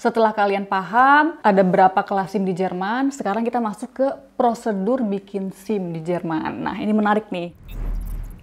Setelah kalian paham ada berapa kelas SIM di Jerman, sekarang kita masuk ke prosedur bikin SIM di Jerman. Nah, ini menarik nih.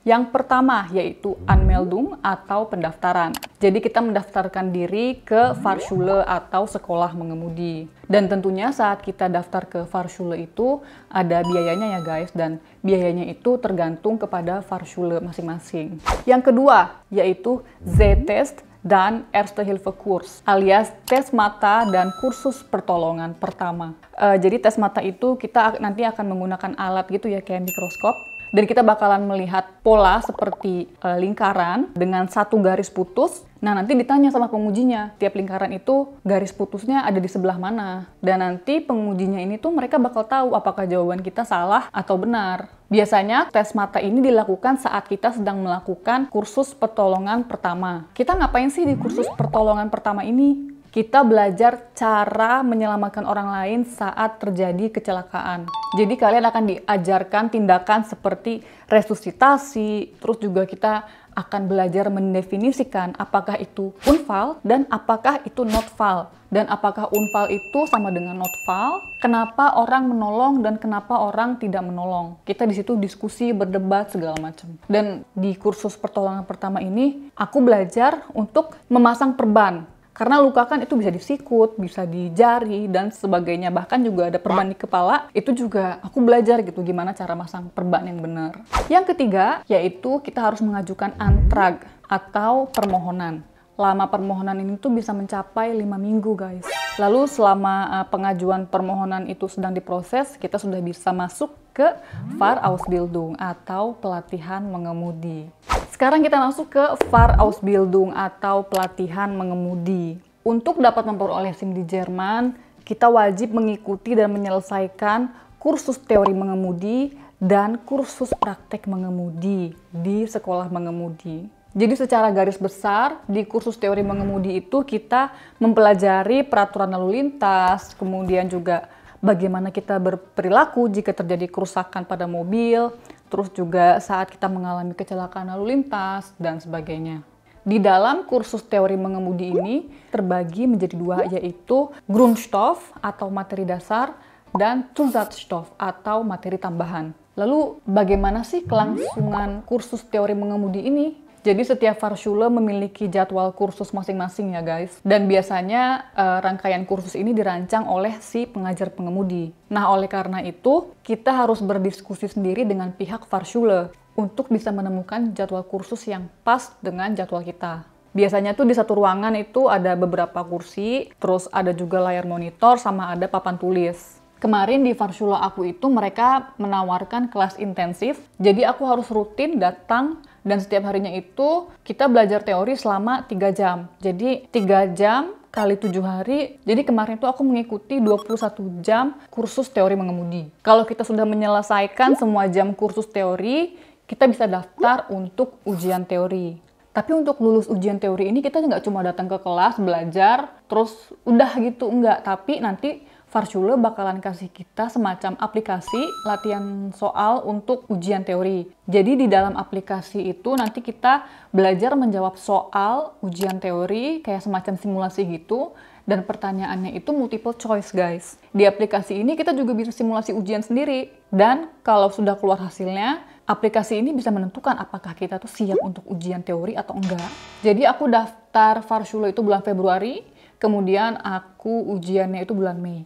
Yang pertama yaitu Anmeldung atau pendaftaran. Jadi kita mendaftarkan diri ke Fahrschule atau sekolah mengemudi. Dan tentunya saat kita daftar ke Fahrschule itu ada biayanya ya guys, dan biayanya itu tergantung kepada Fahrschule masing-masing. Yang kedua yaitu Z-Test dan Erste Hilfe Kurs alias tes mata dan kursus pertolongan pertama. Jadi tes mata itu kita nanti akan menggunakan alat gitu ya, kayak mikroskop. Dan kita bakalan melihat pola seperti lingkaran dengan satu garis putus. Nah, nanti ditanya sama pengujinya, tiap lingkaran itu garis putusnya ada di sebelah mana. Dan nanti pengujinya ini tuh mereka bakal tahu apakah jawaban kita salah atau benar. Biasanya tes mata ini dilakukan saat kita sedang melakukan kursus pertolongan pertama. Kita ngapain sih di kursus pertolongan pertama ini? Kita belajar cara menyelamatkan orang lain saat terjadi kecelakaan. Jadi kalian akan diajarkan tindakan seperti resusitasi, terus juga kita akan belajar mendefinisikan apakah itu Unfall dan apakah itu Notfall. Dan apakah Unfall itu sama dengan Notfall, kenapa orang menolong dan kenapa orang tidak menolong. Kita di situ diskusi, berdebat, segala macam. Dan di kursus pertolongan pertama ini, aku belajar untuk memasang perban. Karena luka kan itu bisa di sikut, bisa di jari, dan sebagainya. Bahkan juga ada perban di kepala, itu juga aku belajar gitu gimana cara masang perban yang benar. Yang ketiga, yaitu kita harus mengajukan antrag atau permohonan. Lama permohonan ini tuh bisa mencapai 5 minggu guys. Lalu selama pengajuan permohonan itu sedang diproses, kita sudah bisa masuk ke Fahrausbildung atau pelatihan mengemudi. Sekarang kita masuk ke Fahrausbildung atau pelatihan mengemudi. Untuk dapat memperoleh SIM di Jerman, kita wajib mengikuti dan menyelesaikan kursus teori mengemudi dan kursus praktek mengemudi di sekolah mengemudi. Jadi secara garis besar, di kursus teori mengemudi itu kita mempelajari peraturan lalu lintas, kemudian juga bagaimana kita berperilaku jika terjadi kerusakan pada mobil, terus juga saat kita mengalami kecelakaan lalu lintas, dan sebagainya. Di dalam kursus teori mengemudi ini terbagi menjadi dua, yaitu Grundstoff atau materi dasar dan Zusatzstoff atau materi tambahan. Lalu bagaimana sih kelangsungan kursus teori mengemudi ini? Jadi setiap Fahrschule memiliki jadwal kursus masing-masing ya guys. Dan biasanya rangkaian kursus ini dirancang oleh si pengajar pengemudi. Nah, oleh karena itu kita harus berdiskusi sendiri dengan pihak Fahrschule untuk bisa menemukan jadwal kursus yang pas dengan jadwal kita. Biasanya tuh di satu ruangan itu ada beberapa kursi, terus ada juga layar monitor sama ada papan tulis. Kemarin di Fahrschule aku itu mereka menawarkan kelas intensif, jadi aku harus rutin datang. Dan setiap harinya itu kita belajar teori selama 3 jam. Jadi 3 jam kali 7 hari. Jadi kemarin itu aku mengikuti 21 jam kursus teori mengemudi. Kalau kita sudah menyelesaikan semua jam kursus teori, kita bisa daftar untuk ujian teori. Tapi untuk lulus ujian teori ini kita nggak cuma datang ke kelas, belajar, terus udah gitu. Enggak, tapi nanti Fahrschule bakalan kasih kita semacam aplikasi latihan soal untuk ujian teori. Jadi di dalam aplikasi itu nanti kita belajar menjawab soal ujian teori kayak semacam simulasi gitu. Dan pertanyaannya itu multiple choice guys. Di aplikasi ini kita juga bisa simulasi ujian sendiri. Dan kalau sudah keluar hasilnya, aplikasi ini bisa menentukan apakah kita tuh siap untuk ujian teori atau enggak. Jadi aku daftar Fahrschule itu bulan Februari, kemudian aku ujiannya itu bulan Mei.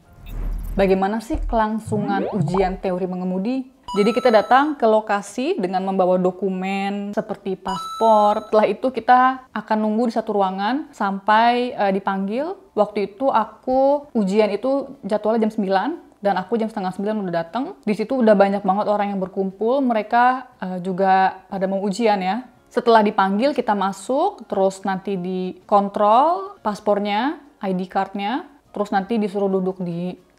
Bagaimana sih kelangsungan ujian teori mengemudi? Jadi kita datang ke lokasi dengan membawa dokumen seperti paspor. Setelah itu kita akan nunggu di satu ruangan sampai dipanggil. Waktu itu aku ujian itu jadwalnya jam 9 dan aku jam setengah 9 udah datang. Di situ udah banyak banget orang yang berkumpul. Mereka juga pada mau ujian ya. Setelah dipanggil kita masuk, terus nanti dikontrol paspornya, ID card-nya. Terus nanti disuruh duduk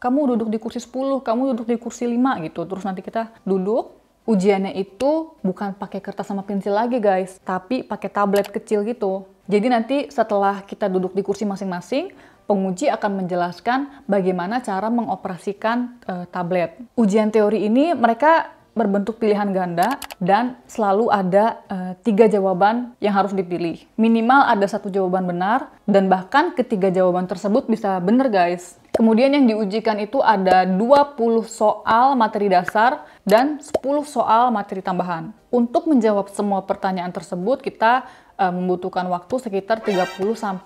kamu duduk di kursi 10, kamu duduk di kursi 5 gitu. Terus nanti kita duduk. Ujiannya itu bukan pakai kertas sama pensil lagi guys, tapi pakai tablet kecil gitu. Jadi nanti setelah kita duduk di kursi masing-masing, penguji akan menjelaskan bagaimana cara mengoperasikan tablet. Ujian teori ini mereka berbentuk pilihan ganda dan selalu ada 3 jawaban yang harus dipilih. Minimal ada 1 jawaban benar dan bahkan ketiga jawaban tersebut bisa benar guys. Kemudian yang diujikan itu ada 20 soal materi dasar dan 10 soal materi tambahan. Untuk menjawab semua pertanyaan tersebut kita membutuhkan waktu sekitar 30-45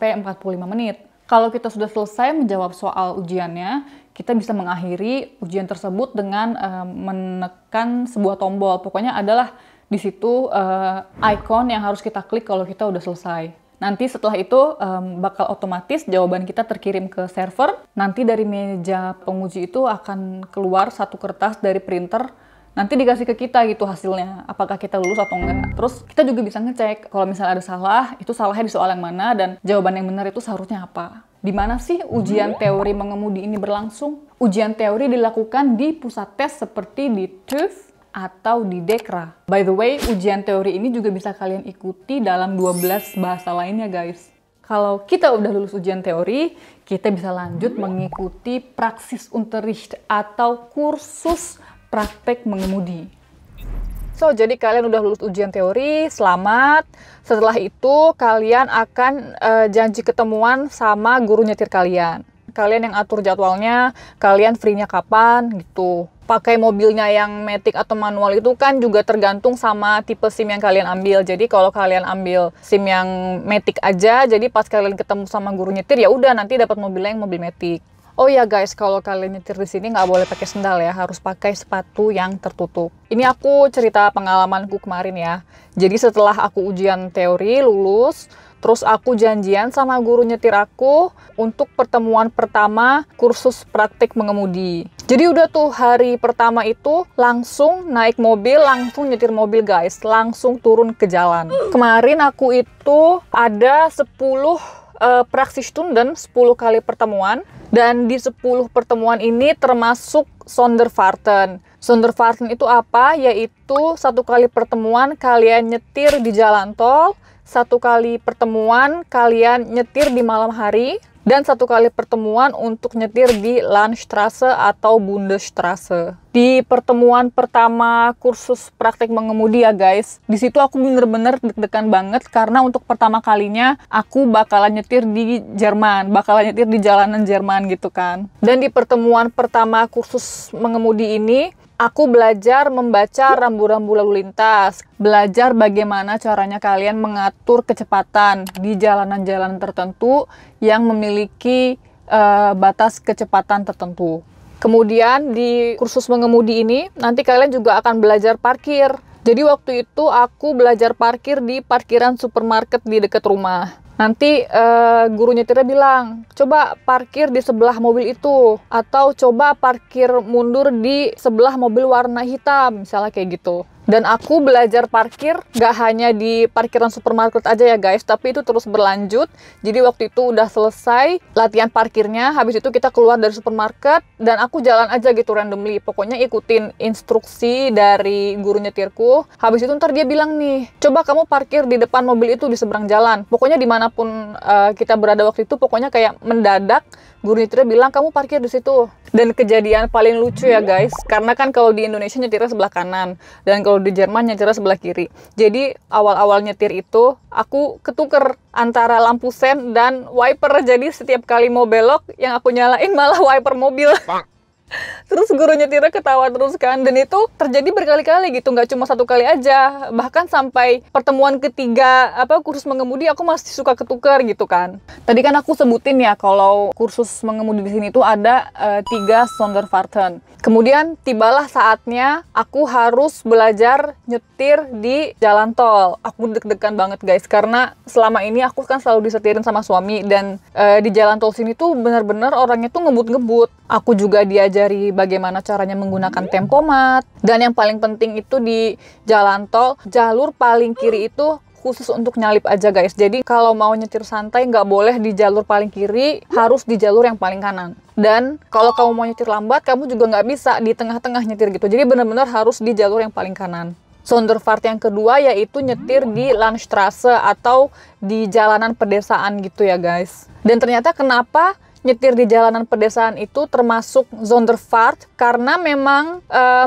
menit. Kalau kita sudah selesai menjawab soal ujiannya, kita bisa mengakhiri ujian tersebut dengan menekan sebuah tombol. Pokoknya adalah di situ icon yang harus kita klik kalau kita udah selesai. Nanti setelah itu bakal otomatis jawaban kita terkirim ke server. Nanti dari meja penguji itu akan keluar satu kertas dari printer. Nanti dikasih ke kita gitu hasilnya, apakah kita lulus atau enggak. Terus kita juga bisa ngecek kalau misalnya ada salah, itu salahnya di soal yang mana dan jawaban yang benar itu seharusnya apa. Di mana sih ujian teori mengemudi ini berlangsung? Ujian teori dilakukan di pusat tes seperti di TÜV atau di Dekra. By the way, ujian teori ini juga bisa kalian ikuti dalam 12 bahasa lainnya guys. Kalau kita udah lulus ujian teori, kita bisa lanjut mengikuti Praxisunterricht atau kursus praktek mengemudi. So, jadi kalian udah lulus ujian teori, selamat. Setelah itu, kalian akan janji ketemuan sama guru nyetir kalian. Kalian yang atur jadwalnya, kalian free-nya kapan, gitu. Pakai mobilnya yang matic atau manual itu kan juga tergantung sama tipe SIM yang kalian ambil. Jadi kalau kalian ambil SIM yang matic aja, jadi pas kalian ketemu sama guru nyetir, ya udah nanti dapat mobilnya yang mobil matic. Oh ya guys, kalau kalian nyetir di sini nggak boleh pakai sendal ya, harus pakai sepatu yang tertutup. Ini aku cerita pengalamanku kemarin ya. Jadi setelah aku ujian teori, lulus, terus aku janjian sama guru nyetir aku untuk pertemuan pertama kursus praktik mengemudi. Jadi udah tuh hari pertama itu langsung naik mobil, langsung nyetir mobil guys, langsung turun ke jalan. Kemarin aku itu ada 10 Praxisstunden, 10 kali pertemuan. Dan di 10 pertemuan ini termasuk Sonderfahrten. Sonderfahrten itu apa? Yaitu 1 kali pertemuan kalian nyetir di jalan tol, 1 kali pertemuan kalian nyetir di malam hari, dan 1 kali pertemuan untuk nyetir di Landstraße atau Bundesstraße. Di pertemuan pertama kursus praktek mengemudi ya guys, di situ aku bener-bener deg-degan banget karena untuk pertama kalinya aku bakalan nyetir di Jerman, bakalan nyetir di jalanan Jerman gitu kan. Dan di pertemuan pertama kursus mengemudi ini, aku belajar membaca rambu-rambu lalu lintas, belajar bagaimana caranya kalian mengatur kecepatan di jalanan-jalanan tertentu yang memiliki batas kecepatan tertentu. Kemudian di kursus mengemudi ini, nanti kalian juga akan belajar parkir. Jadi waktu itu aku belajar parkir di parkiran supermarket di dekat rumah. Nanti guru nyetirnya bilang, coba parkir di sebelah mobil itu, atau coba parkir mundur di sebelah mobil warna hitam, misalnya kayak gitu. Dan aku belajar parkir gak hanya di parkiran supermarket aja ya guys, tapi itu terus berlanjut. Jadi waktu itu udah selesai latihan parkirnya, habis itu kita keluar dari supermarket, dan aku jalan aja gitu randomly. Pokoknya ikutin instruksi dari guru nyetirku. Habis itu ntar dia bilang nih, coba kamu parkir di depan mobil itu di seberang jalan. Pokoknya dimanapun kita berada waktu itu, pokoknya kayak mendadak guru nyetirnya bilang kamu parkir di situ. Dan kejadian paling lucu ya guys, karena kan kalau di Indonesia nyetirnya sebelah kanan, dan kalau di Jerman nyetirnya sebelah kiri. Jadi awal-awal nyetir itu aku ketuker antara lampu sen dan wiper. Jadi setiap kali mau belok yang aku nyalain malah wiper mobil. Terus guru nyetirnya ketawa terus kan, dan itu terjadi berkali-kali gitu, nggak cuma 1 kali aja, bahkan sampai pertemuan ketiga kursus mengemudi aku masih suka ketukar gitu kan. Tadi kan aku sebutin ya kalau kursus mengemudi di sini tuh ada 3 Sonderfahrten. Kemudian tibalah saatnya aku harus belajar nyetir di jalan tol. Aku deg-degan banget guys, karena selama ini aku kan selalu disetirin sama suami, dan di jalan tol sini tuh bener-bener orangnya tuh ngebut-ngebut. Aku juga diajari bagaimana caranya menggunakan tempomat, dan yang paling penting itu di jalan tol, jalur paling kiri itu khusus untuk nyalip aja guys. Jadi kalau mau nyetir santai nggak boleh di jalur paling kiri, harus di jalur yang paling kanan. Dan kalau kamu mau nyetir lambat, kamu juga nggak bisa di tengah-tengah nyetir gitu. Jadi benar-benar harus di jalur yang paling kanan. Sonderfahrt yang kedua yaitu nyetir di Landstraße atau di jalanan pedesaan gitu ya guys. Dan ternyata kenapa nyetir di jalanan pedesaan itu termasuk Zondervaart karena memang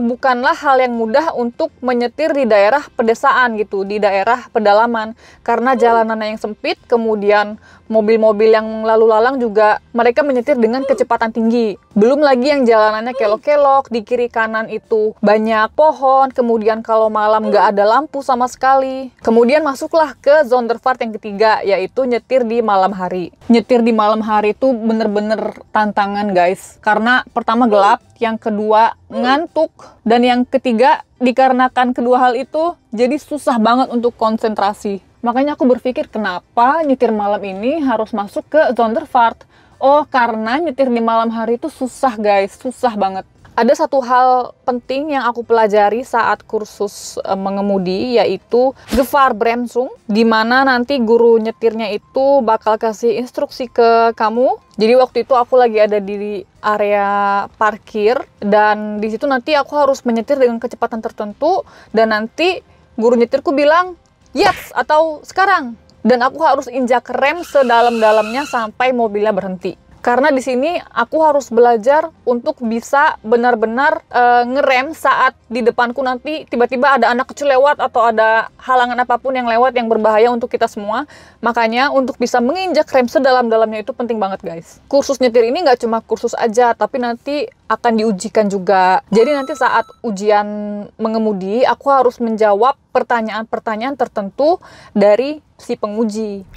bukanlah hal yang mudah untuk menyetir di daerah pedesaan gitu, di daerah pedalaman. Karena jalanannya yang sempit, kemudian mobil-mobil yang lalu lalang juga mereka menyetir dengan kecepatan tinggi. Belum lagi yang jalanannya kelok-kelok, di kiri kanan itu banyak pohon, kemudian kalau malam nggak ada lampu sama sekali. Kemudian masuklah ke Zondervaart yang ketiga, yaitu nyetir di malam hari. Nyetir di malam hari itu bener-bener tantangan guys, karena pertama gelap, yang kedua ngantuk, dan yang ketiga dikarenakan kedua hal itu jadi susah banget untuk konsentrasi. Makanya aku berpikir kenapa nyetir malam ini harus masuk ke Zondervaart. Oh, karena nyetir di malam hari itu susah guys, susah banget. Ada satu hal penting yang aku pelajari saat kursus mengemudi, yaitu gevaarbremsung, di mana nanti guru nyetirnya itu bakal kasih instruksi ke kamu. Jadi waktu itu aku lagi ada di area parkir, dan di situ nanti aku harus menyetir dengan kecepatan tertentu, dan nanti guru nyetirku bilang, yes, atau sekarang. Dan aku harus injak rem sedalam-dalamnya sampai mobilnya berhenti. Karena di sini aku harus belajar untuk bisa benar-benar ngerem saat di depanku nanti tiba-tiba ada anak kecil lewat atau ada halangan apapun yang lewat yang berbahaya untuk kita semua. Makanya untuk bisa menginjak rem sedalam-dalamnya itu penting banget guys. Kursus nyetir ini nggak cuma kursus aja, tapi nanti akan diujikan juga. Jadi nanti saat ujian mengemudi, aku harus menjawab pertanyaan-pertanyaan tertentu dari si penguji.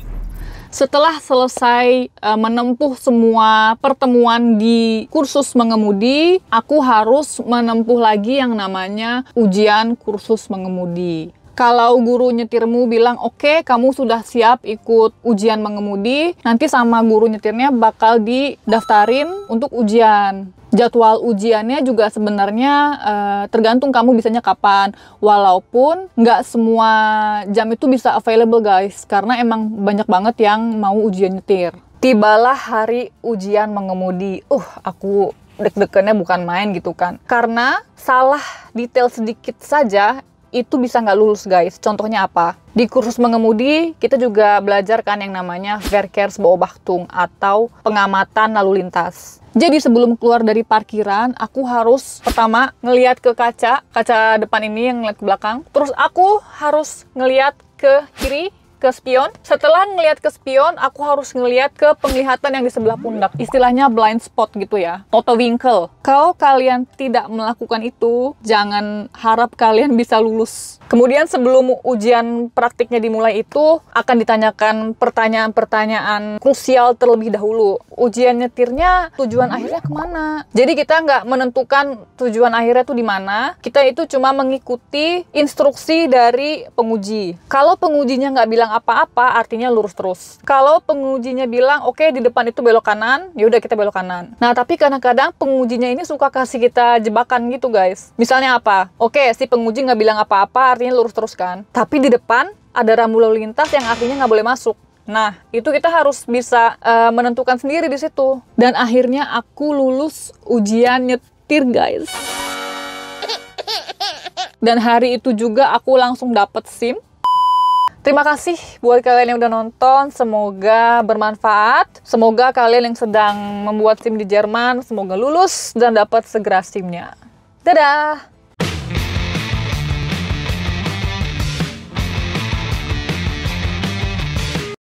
Setelah selesai menempuh semua pertemuan di kursus mengemudi, aku harus menempuh lagi yang namanya ujian kursus mengemudi. Kalau guru nyetirmu bilang, oke, kamu sudah siap ikut ujian mengemudi, nanti sama guru nyetirnya bakal didaftarin untuk ujian. Jadwal ujiannya juga sebenarnya tergantung kamu bisanya kapan. Walaupun nggak semua jam itu bisa available guys, karena emang banyak banget yang mau ujian nyetir. Tibalah hari ujian mengemudi. Aku deg-degannya bukan main gitu kan. Karena salah detail sedikit saja, itu bisa nggak lulus guys. Contohnya apa? Di kursus mengemudi, kita juga belajar kan yang namanya verkeersbeobachtung atau pengamatan lalu lintas. Jadi sebelum keluar dari parkiran, aku harus pertama ngelihat ke kaca depan ini yang ngeliat ke belakang. Terus aku harus ngelihat ke kiri, ke spion. Setelah ngelihat ke spion, aku harus ngelihat ke penglihatan yang di sebelah pundak. Istilahnya blind spot gitu ya, Totowinkel. Kalau kalian tidak melakukan itu, jangan harap kalian bisa lulus. Kemudian sebelum ujian praktiknya dimulai itu, akan ditanyakan pertanyaan-pertanyaan krusial terlebih dahulu. Ujian nyetirnya tujuan akhirnya kemana? Jadi kita nggak menentukan tujuan akhirnya tuh di mana. Kita itu cuma mengikuti instruksi dari penguji. Kalau pengujinya nggak bilang apa-apa, artinya lurus terus. Kalau pengujinya bilang, oke, di depan itu belok kanan, yaudah kita belok kanan. Nah, tapi kadang-kadang pengujinya ini suka kasih kita jebakan gitu guys. Misalnya apa? Oke, si penguji nggak bilang apa-apa, artinya lurus terus kan. Tapi di depan ada rambu lalu lintas yang artinya nggak boleh masuk. Nah, itu kita harus bisa menentukan sendiri di situ. Dan akhirnya aku lulus ujian nyetir guys. Dan hari itu juga aku langsung dapet SIM. Terima kasih buat kalian yang udah nonton, semoga bermanfaat. Semoga kalian yang sedang membuat SIM di Jerman, semoga lulus dan dapat segera SIM-nya. Dadah!